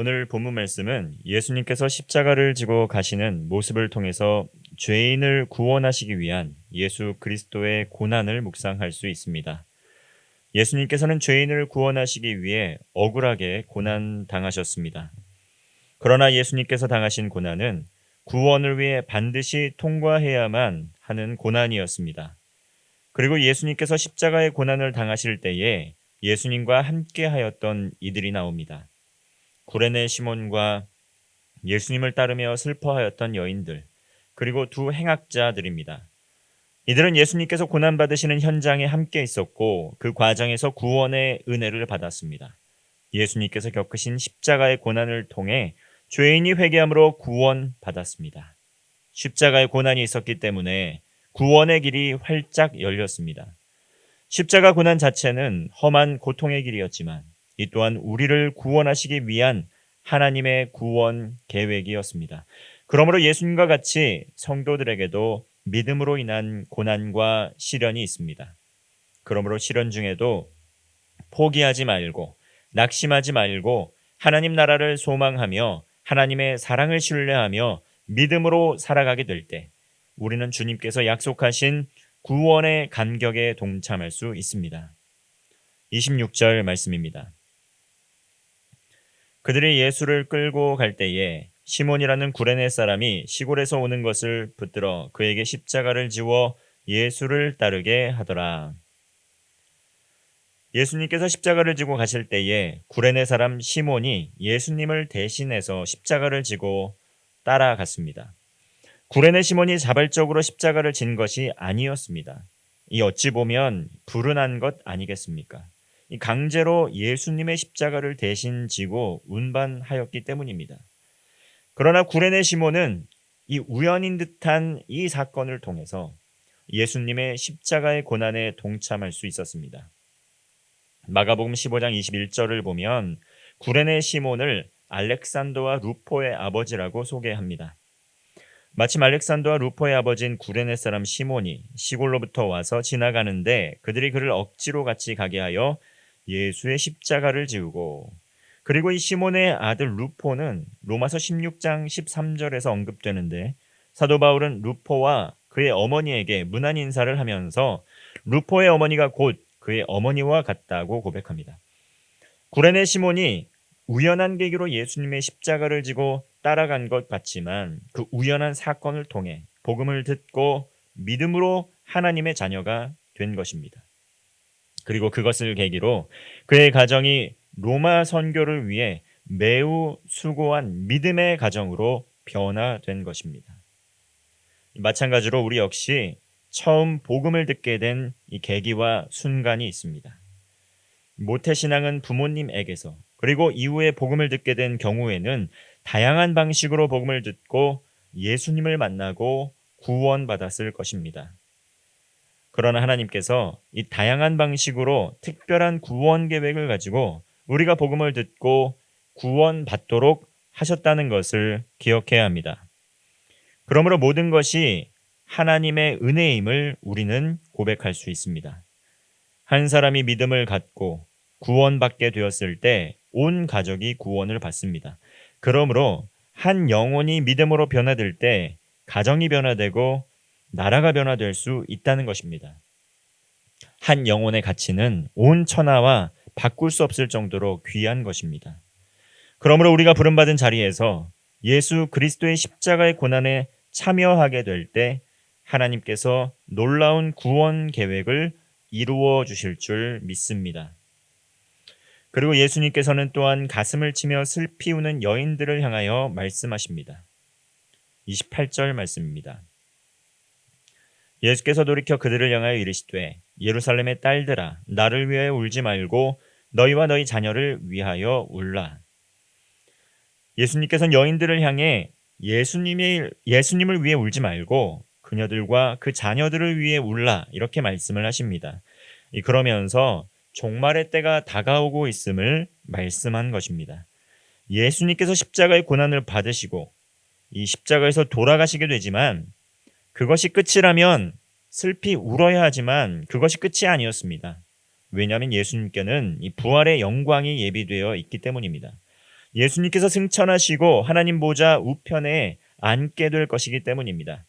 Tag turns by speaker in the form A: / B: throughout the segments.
A: 오늘 본문 말씀은 예수님께서 십자가를 지고 가시는 모습을 통해서 죄인을 구원하시기 위한 예수 그리스도의 고난을 묵상할 수 있습니다. 예수님께서는 죄인을 구원하시기 위해 억울하게 고난 당하셨습니다. 그러나 예수님께서 당하신 고난은 구원을 위해 반드시 통과해야만 하는 고난이었습니다. 그리고 예수님께서 십자가의 고난을 당하실 때에 예수님과 함께 하였던 이들이 나옵니다. 구레네 시몬과 예수님을 따르며 슬퍼하였던 여인들, 그리고 두 행악자들입니다. 이들은 예수님께서 고난받으시는 현장에 함께 있었고 그 과정에서 구원의 은혜를 받았습니다. 예수님께서 겪으신 십자가의 고난을 통해 죄인이 회개함으로 구원받았습니다. 십자가의 고난이 있었기 때문에 구원의 길이 활짝 열렸습니다. 십자가 고난 자체는 험한 고통의 길이었지만 이 또한 우리를 구원하시기 위한 하나님의 구원 계획이었습니다. 그러므로 예수님과 같이 성도들에게도 믿음으로 인한 고난과 시련이 있습니다. 그러므로 시련 중에도 포기하지 말고 낙심하지 말고 하나님 나라를 소망하며 하나님의 사랑을 신뢰하며 믿음으로 살아가게 될 때 우리는 주님께서 약속하신 구원의 감격에 동참할 수 있습니다. 26절 말씀입니다. 그들이 예수를 끌고 갈 때에 시몬이라는 구레네 사람이 시골에서 오는 것을 붙들어 그에게 십자가를 지워 예수를 따르게 하더라. 예수님께서 십자가를 지고 가실 때에 구레네 사람 시몬이 예수님을 대신해서 십자가를 지고 따라갔습니다. 구레네 시몬이 자발적으로 십자가를 진 것이 아니었습니다. 이 어찌 보면 불운한 것 아니겠습니까? 이 강제로 예수님의 십자가를 대신 지고 운반하였기 때문입니다. 그러나 구레네 시몬은 이 우연인 듯한 이 사건을 통해서 예수님의 십자가의 고난에 동참할 수 있었습니다. 마가복음 15장 21절을 보면 구레네 시몬을 알렉산더와 루포의 아버지라고 소개합니다. 마침 알렉산더와 루포의 아버지인 구레네 사람 시몬이 시골로부터 와서 지나가는데 그들이 그를 억지로 같이 가게 하여 예수의 십자가를 지우고, 그리고 이 시몬의 아들 루포는 로마서 16장 13절에서 언급되는데 사도 바울은 루포와 그의 어머니에게 문안 인사를 하면서 루포의 어머니가 곧 그의 어머니와 같다고 고백합니다. 구레네 시몬이 우연한 계기로 예수님의 십자가를 지고 따라간 것 같지만 그 우연한 사건을 통해 복음을 듣고 믿음으로 하나님의 자녀가 된 것입니다. 그리고 그것을 계기로 그의 가정이 로마 선교를 위해 매우 수고한 믿음의 가정으로 변화된 것입니다. 마찬가지로 우리 역시 처음 복음을 듣게 된 이 계기와 순간이 있습니다. 모태신앙은 부모님에게서, 그리고 이후에 복음을 듣게 된 경우에는 다양한 방식으로 복음을 듣고 예수님을 만나고 구원받았을 것입니다. 그러나 하나님께서 이 다양한 방식으로 특별한 구원 계획을 가지고 우리가 복음을 듣고 구원받도록 하셨다는 것을 기억해야 합니다. 그러므로 모든 것이 하나님의 은혜임을 우리는 고백할 수 있습니다. 한 사람이 믿음을 갖고 구원받게 되었을 때 온 가족이 구원을 받습니다. 그러므로 한 영혼이 믿음으로 변화될 때 가정이 변화되고 나라가 변화될 수 있다는 것입니다. 한 영혼의 가치는 온 천하와 바꿀 수 없을 정도로 귀한 것입니다. 그러므로 우리가 부름받은 자리에서 예수 그리스도의 십자가의 고난에 참여하게 될 때 하나님께서 놀라운 구원 계획을 이루어 주실 줄 믿습니다. 그리고 예수님께서는 또한 가슴을 치며 슬피 우는 여인들을 향하여 말씀하십니다. 28절 말씀입니다. 예수께서 돌이켜 그들을 향하여 이르시되 예루살렘의 딸들아 나를 위하여 울지 말고 너희와 너희 자녀를 위하여 울라. 예수님께서는 여인들을 향해 예수님을 위해 울지 말고 그녀들과 그 자녀들을 위해 울라 이렇게 말씀을 하십니다. 그러면서 종말의 때가 다가오고 있음을 말씀한 것입니다. 예수님께서 십자가의 고난을 받으시고 이 십자가에서 돌아가시게 되지만 그것이 끝이라면 슬피 울어야 하지만 그것이 끝이 아니었습니다. 왜냐하면 예수님께는 이 부활의 영광이 예비되어 있기 때문입니다. 예수님께서 승천하시고 하나님 보좌 우편에 앉게 될 것이기 때문입니다.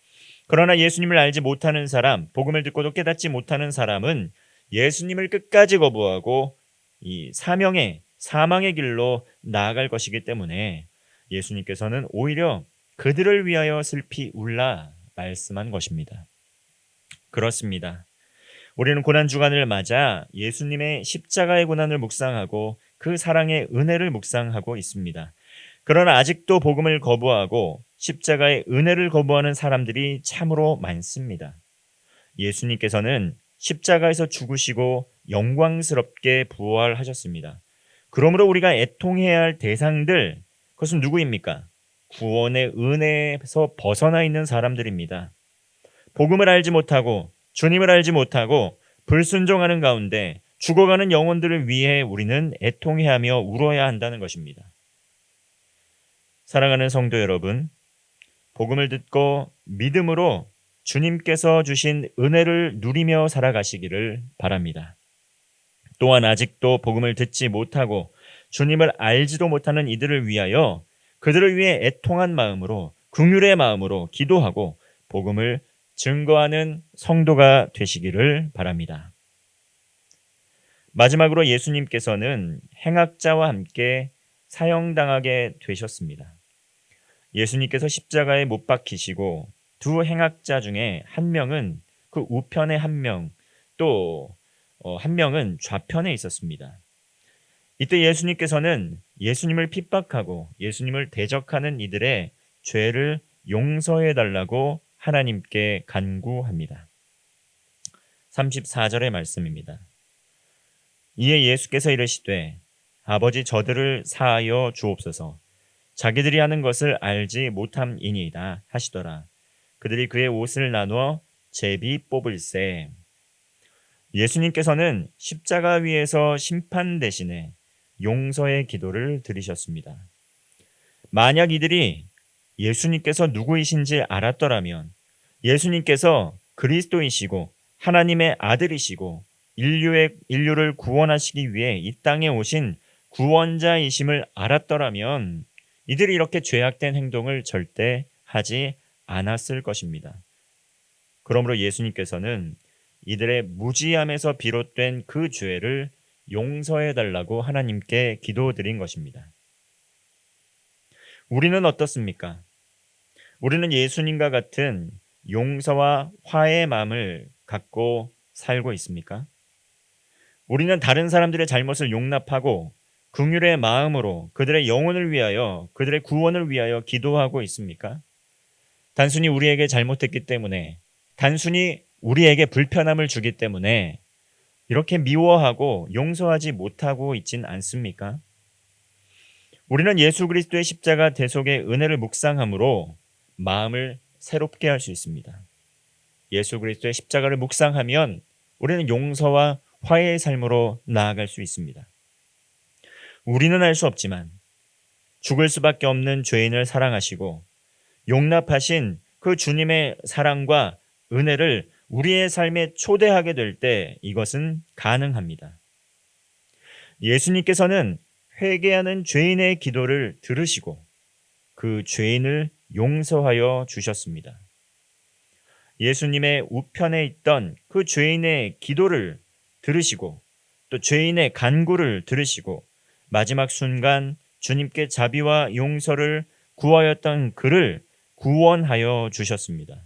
A: 그러나 예수님을 알지 못하는 사람, 복음을 듣고도 깨닫지 못하는 사람은 예수님을 끝까지 거부하고 이 사망의 길로 나아갈 것이기 때문에 예수님께서는 오히려 그들을 위하여 슬피 울라 말씀한 것입니다. 그렇습니다. 우리는 고난주간을 맞아 예수님의 십자가의 고난을 묵상하고 그 사랑의 은혜를 묵상하고 있습니다. 그러나 아직도 복음을 거부하고 십자가의 은혜를 거부하는 사람들이 참으로 많습니다. 예수님께서는 십자가에서 죽으시고 영광스럽게 부활하셨습니다. 그러므로 우리가 애통해야 할 대상들, 그것은 누구입니까? 구원의 은혜에서 벗어나 있는 사람들입니다. 복음을 알지 못하고 주님을 알지 못하고 불순종하는 가운데 죽어가는 영혼들을 위해 우리는 애통해하며 울어야 한다는 것입니다. 사랑하는 성도 여러분, 복음을 듣고 믿음으로 주님께서 주신 은혜를 누리며 살아가시기를 바랍니다. 또한 아직도 복음을 듣지 못하고 주님을 알지도 못하는 이들을 위하여 그들을 위해 애통한 마음으로 긍휼의 마음으로 기도하고 복음을 증거하는 성도가 되시기를 바랍니다. 마지막으로 예수님께서는 행악자와 함께 사형당하게 되셨습니다. 예수님께서 십자가에 못 박히시고 두 행악자 중에 한 명은 그 우편에 한 명, 또 한 명은 좌편에 있었습니다. 이때 예수님께서는 예수님을 핍박하고 예수님을 대적하는 이들의 죄를 용서해 달라고 하나님께 간구합니다. 34절의 말씀입니다. 이에 예수께서 이르시되 아버지 저들을 사하여 주옵소서. 자기들이 하는 것을 알지 못함이니이다 하시더라. 그들이 그의 옷을 나누어 제비 뽑을세. 예수님께서는 십자가 위에서 심판 대신에 용서의 기도를 드리셨습니다. 만약 이들이 예수님께서 누구이신지 알았더라면 예수님께서 그리스도이시고 하나님의 아들이시고 인류를 구원하시기 위해 이 땅에 오신 구원자이심을 알았더라면 이들이 이렇게 죄악된 행동을 절대 하지 않았을 것입니다. 그러므로 예수님께서는 이들의 무지함에서 비롯된 그 죄를 용서해 달라고 하나님께 기도드린 것입니다. 우리는 어떻습니까? 우리는 예수님과 같은 용서와 화해의 마음을 갖고 살고 있습니까? 우리는 다른 사람들의 잘못을 용납하고 긍휼의 마음으로 그들의 영혼을 위하여, 그들의 구원을 위하여 기도하고 있습니까? 단순히 우리에게 잘못했기 때문에, 단순히 우리에게 불편함을 주기 때문에 이렇게 미워하고 용서하지 못하고 있진 않습니까? 우리는 예수 그리스도의 십자가 대속의 은혜를 묵상함으로 마음을 새롭게 할 수 있습니다. 예수 그리스도의 십자가를 묵상하면 우리는 용서와 화해의 삶으로 나아갈 수 있습니다. 우리는 알 수 없지만 죽을 수밖에 없는 죄인을 사랑하시고 용납하신 그 주님의 사랑과 은혜를 우리의 삶에 초대하게 될 때 이것은 가능합니다. 예수님께서는 회개하는 죄인의 기도를 들으시고 그 죄인을 용서하여 주셨습니다. 예수님의 우편에 있던 그 죄인의 기도를 들으시고 또 죄인의 간구를 들으시고 마지막 순간 주님께 자비와 용서를 구하였던 그를 구원하여 주셨습니다.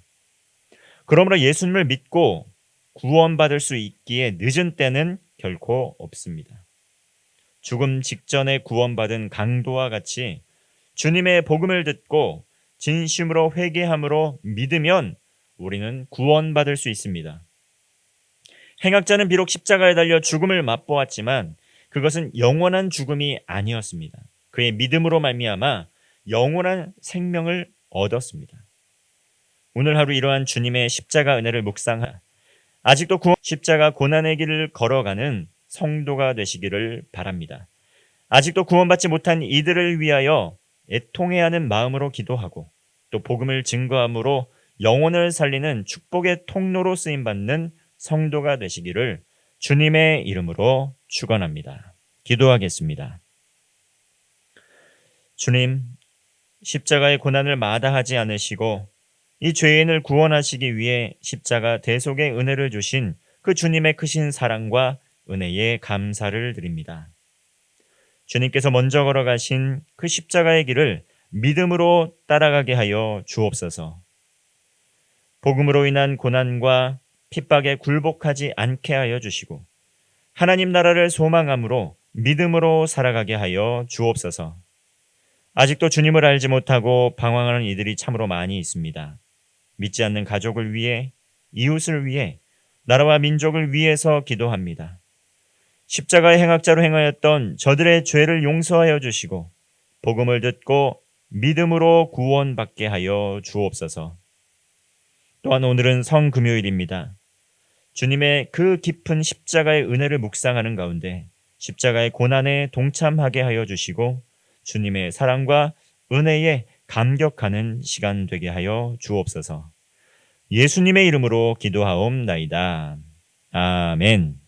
A: 그러므로 예수님을 믿고 구원받을 수 있기에 늦은 때는 결코 없습니다. 죽음 직전에 구원받은 강도와 같이 주님의 복음을 듣고 진심으로 회개함으로 믿으면 우리는 구원받을 수 있습니다. 행악자는 비록 십자가에 달려 죽음을 맛보았지만 그것은 영원한 죽음이 아니었습니다. 그의 믿음으로 말미암아 영원한 생명을 얻었습니다. 오늘 하루 이러한 주님의 십자가 은혜를 묵상하 아직도 십자가 고난의 길을 걸어가는 성도가 되시기를 바랍니다. 아직도 구원받지 못한 이들을 위하여 애통해야 하는 마음으로 기도하고 또 복음을 증거함으로 영혼을 살리는 축복의 통로로 쓰임받는 성도가 되시기를 주님의 이름으로 축원합니다. 기도하겠습니다. 주님, 십자가의 고난을 마다하지 않으시고 이 죄인을 구원하시기 위해 십자가 대속의 은혜를 주신 그 주님의 크신 사랑과 은혜에 감사를 드립니다. 주님께서 먼저 걸어가신 그 십자가의 길을 믿음으로 따라가게 하여 주옵소서. 복음으로 인한 고난과 핍박에 굴복하지 않게 하여 주시고 하나님 나라를 소망함으로 믿음으로 살아가게 하여 주옵소서. 아직도 주님을 알지 못하고 방황하는 이들이 참으로 많이 있습니다. 믿지 않는 가족을 위해, 이웃을 위해, 나라와 민족을 위해서 기도합니다. 십자가의 행악자로 행하였던 저들의 죄를 용서하여 주시고 복음을 듣고 믿음으로 구원받게 하여 주옵소서. 또한 오늘은 성금요일입니다. 주님의 그 깊은 십자가의 은혜를 묵상하는 가운데 십자가의 고난에 동참하게 하여 주시고 주님의 사랑과 은혜에 감격하는 시간 되게 하여 주옵소서. 예수님의 이름으로 기도하옵나이다. 아멘.